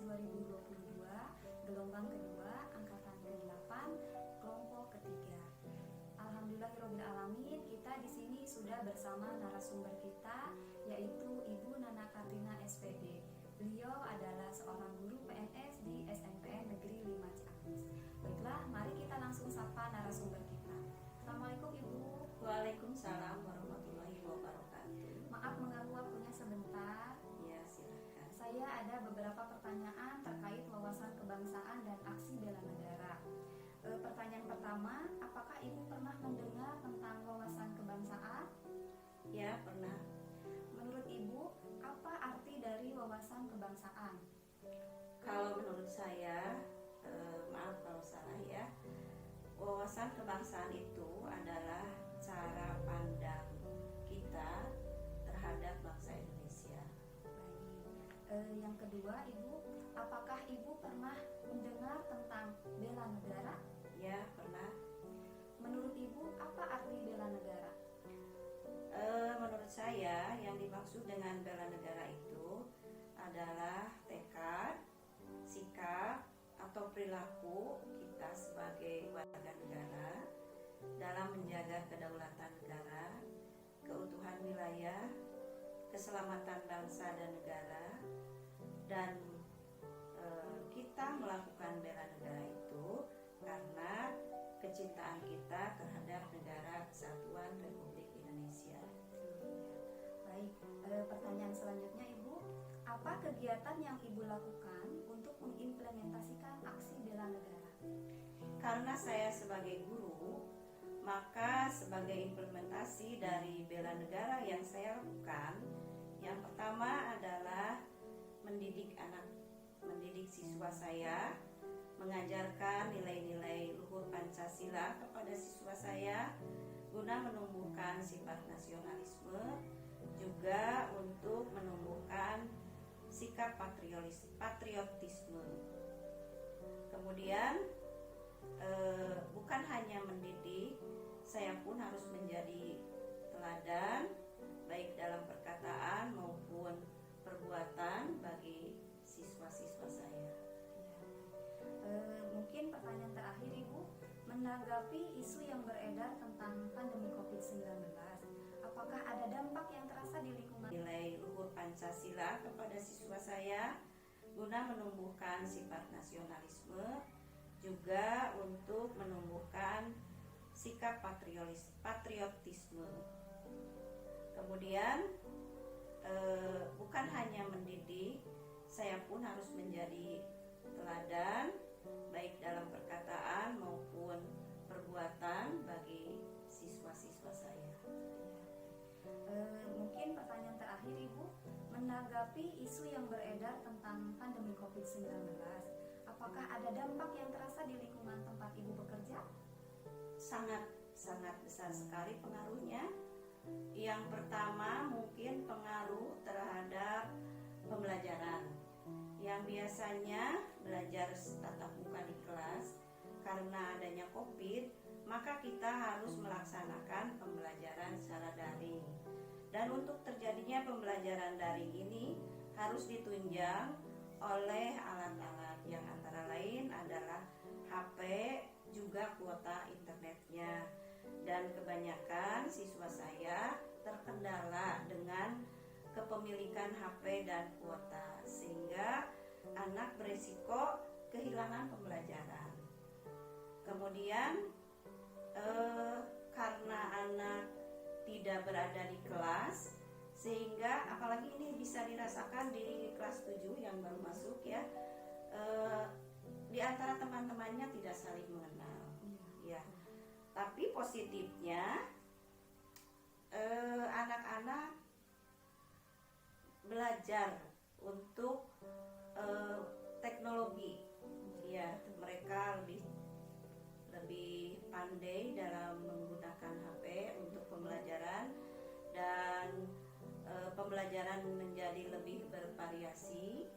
2022, gelombang kedua, angkatan ke-8, kelompok ketiga. Alhamdulillahirobbilalamin, kita di sini sudah bersama narasumber kita, yaitu Ibu Nana Kartina SPD. Beliau adalah seorang guru PNS di SNPN Negeri 5 Ciamis. Baiklah, mari kita langsung sapa narasumber kita. Assalamualaikum Ibu. Waalaikumsalam warahmatullahi wabarakatuh. Maaf mengganggu waktunya sebentar. Ya, silakan. Saya ada beberapa pertanyaan terkait wawasan kebangsaan dan aksi bela negara. Pertanyaan pertama, apakah Ibu pernah mendengar tentang wawasan kebangsaan? Ya, pernah. Menurut Ibu, apa arti dari wawasan kebangsaan? Kalau menurut saya, maaf kalau salah ya, wawasan kebangsaan itu adalah cara pandang kita terhadap bangsa Indonesia. Baik. Yang kedua, Ibu, apakah Ibu pernah mendengar tentang bela negara? Ya, pernah. Menurut Ibu, apa arti bela negara? Menurut saya, yang dimaksud dengan bela negara itu adalah tekad, sikap, atau perilaku kita sebagai warga negara dalam menjaga kedaulatan negara, keutuhan wilayah, keselamatan bangsa dan negara, dan kita melakukan bela negara itu karena kecintaan kita terhadap negara kesatuan Republik Indonesia. Baik, pertanyaan selanjutnya Ibu, apa kegiatan yang Ibu lakukan untuk mengimplementasikan aksi bela negara? Karena saya sebagai guru, maka sebagai implementasi dari bela negara yang saya lakukan, yang pertama adalah mendidik siswa saya, mengajarkan nilai-nilai luhur Pancasila kepada siswa saya guna menumbuhkan sifat nasionalisme, juga untuk menumbuhkan sikap patriotisme. Kemudian bukan hanya mendidik, saya pun harus menjadi teladan baik dalam perkataan maupun perbuatan bagi siswa-siswa saya. Mungkin pertanyaan terakhir Ibu, menanggapi isu yang beredar tentang pandemi COVID-19, apakah ada dampak yang terasa di lingkungan? Nilai luhur Pancasila kepada siswa saya guna menumbuhkan sifat nasionalisme, juga untuk menumbuhkan sikap patriotisme. Kemudian bukan hanya mendidik, saya pun harus menjadi teladan baik dalam perkataan maupun perbuatan bagi siswa-siswa saya. Mungkin pertanyaan terakhir Ibu, menanggapi isu yang beredar tentang pandemi COVID-19, apakah ada dampak yang terasa di lingkungan tempat Ibu bekerja? Sangat besar sekali pengaruhnya. Yang pertama mungkin pengaruh terhadap pembelajaran. Yang biasanya belajar tatap muka di kelas, karena adanya COVID, maka kita harus melaksanakan pembelajaran secara daring. Dan untuk terjadinya pembelajaran daring ini harus ditunjang oleh alat-alat yang antara lain adalah HP, juga kuota internetnya. Dan kebanyakan siswa saya terkendala dengan kepemilikan HP dan kuota, sehingga anak beresiko kehilangan pembelajaran. Kemudian karena anak tidak berada di kelas, sehingga apalagi ini bisa dirasakan di kelas 7 yang baru masuk ya, di antara teman-temannya tidak saling mengenal ya. Tapi positifnya anak-anak belajar untuk teknologi ya, mereka lebih pandai dalam menggunakan HP untuk pembelajaran, dan pembelajaran menjadi lebih bervariasi,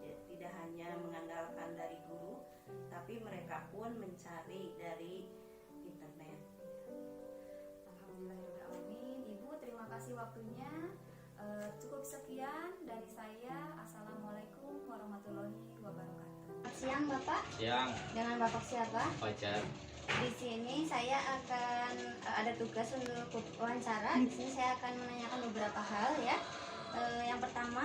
tidak hanya mengandalkan dari guru, tapi mereka pun mencari dari internet. Alhamdulillahirrahmanirrahim. Ibu, terima kasih waktunya. Cukup sekian dari saya. Assalamualaikum warahmatullahi wabarakatuh. Selamat siang Bapak, Siang, dengan Bapak siapa? Fajar. Di sini saya akan ada tugas untuk wawancara. Di sini saya akan menanyakan beberapa hal ya. Yang pertama,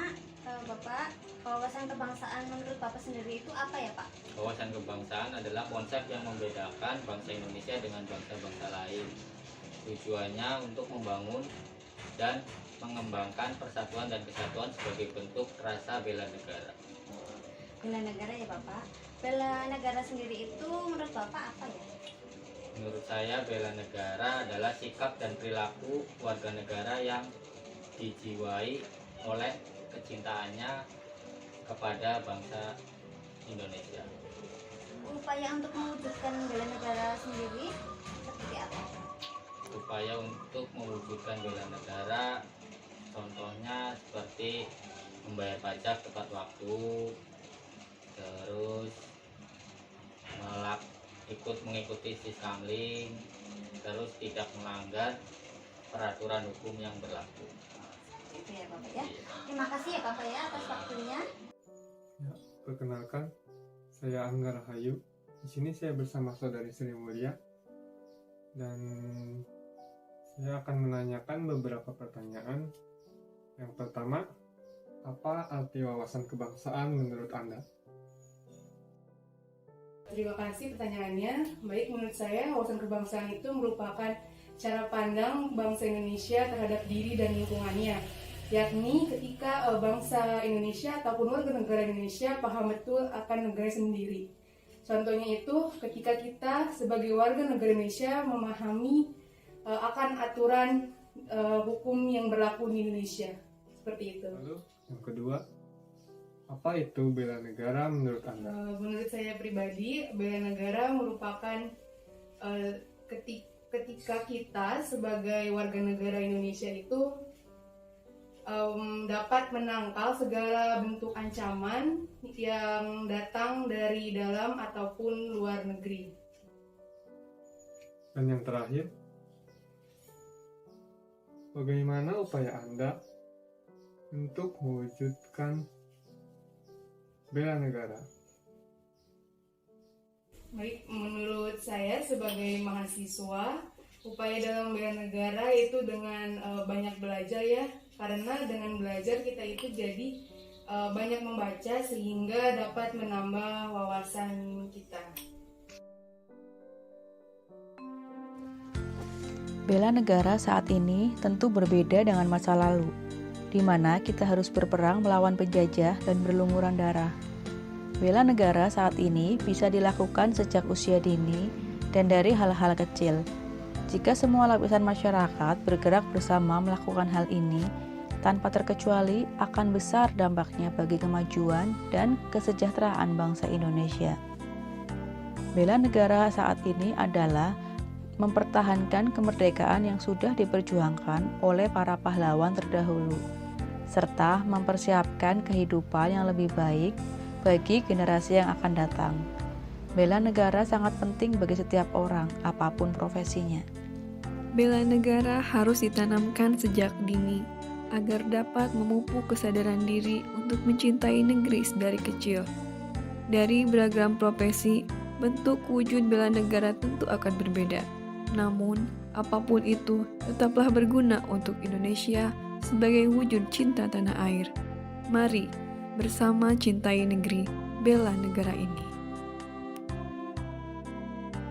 Bapak, wawasan kebangsaan menurut Bapak sendiri itu apa ya Pak? Wawasan kebangsaan adalah konsep yang membedakan bangsa Indonesia dengan bangsa-bangsa lain. Tujuannya untuk membangun dan mengembangkan persatuan dan kesatuan sebagai bentuk rasa bela negara. Bela negara ya Bapak. Bela negara sendiri itu menurut Bapak apa ya? Menurut saya, bela negara adalah sikap dan perilaku warga negara yang dijiwai oleh kecintaannya kepada bangsa Indonesia. Upaya untuk mewujudkan bela negara sendiri seperti apa? Upaya untuk mewujudkan bela negara, contohnya seperti membayar pajak tepat waktu, terus mengikuti siskamling, terus tidak melanggar peraturan hukum yang berlaku. Itu ya Bapak ya. Terima kasih ya Bapak ya atas waktunya. Ya, perkenalkan, saya Angga Rahayu. Di sini saya bersama saudari Sri Mulia dan saya akan menanyakan beberapa pertanyaan. Yang pertama, apa arti wawasan kebangsaan menurut Anda? Terima kasih pertanyaannya. Baik, menurut saya wawasan kebangsaan itu merupakan cara pandang bangsa Indonesia terhadap diri dan lingkungannya, yakni ketika bangsa Indonesia ataupun warga negara Indonesia paham betul akan negara sendiri. Contohnya itu ketika kita sebagai warga negara Indonesia memahami akan aturan hukum yang berlaku di Indonesia. Seperti itu. Lalu, yang kedua, apa itu bela negara menurut Anda? Menurut saya pribadi, bela negara merupakan ketika kita sebagai warga negara Indonesia itu dapat menangkal segala bentuk ancaman yang datang dari dalam ataupun luar negeri. Dan yang terakhir, bagaimana upaya Anda untuk mewujudkan bela negara? Baik, menurut saya sebagai mahasiswa, upaya dalam bela negara itu dengan banyak belajar ya, karena dengan belajar kita itu jadi banyak membaca sehingga dapat menambah wawasan kita. Bela negara saat ini tentu berbeda dengan masa lalu, di mana kita harus berperang melawan penjajah dan berlumuran darah. Bela negara saat ini bisa dilakukan sejak usia dini dan dari hal-hal kecil. Jika semua lapisan masyarakat bergerak bersama melakukan hal ini, tanpa terkecuali akan besar dampaknya bagi kemajuan dan kesejahteraan bangsa Indonesia. Bela negara saat ini adalah mempertahankan kemerdekaan yang sudah diperjuangkan oleh para pahlawan terdahulu, serta mempersiapkan kehidupan yang lebih baik bagi generasi yang akan datang. Bela negara sangat penting bagi setiap orang, apapun profesinya. Bela negara harus ditanamkan sejak dini, agar dapat memupuk kesadaran diri untuk mencintai negeri dari kecil. Dari beragam profesi, bentuk wujud bela negara tentu akan berbeda. Namun, apapun itu, tetaplah berguna untuk Indonesia sebagai wujud cinta tanah air. Mari bersama cintai negeri, bela negara ini.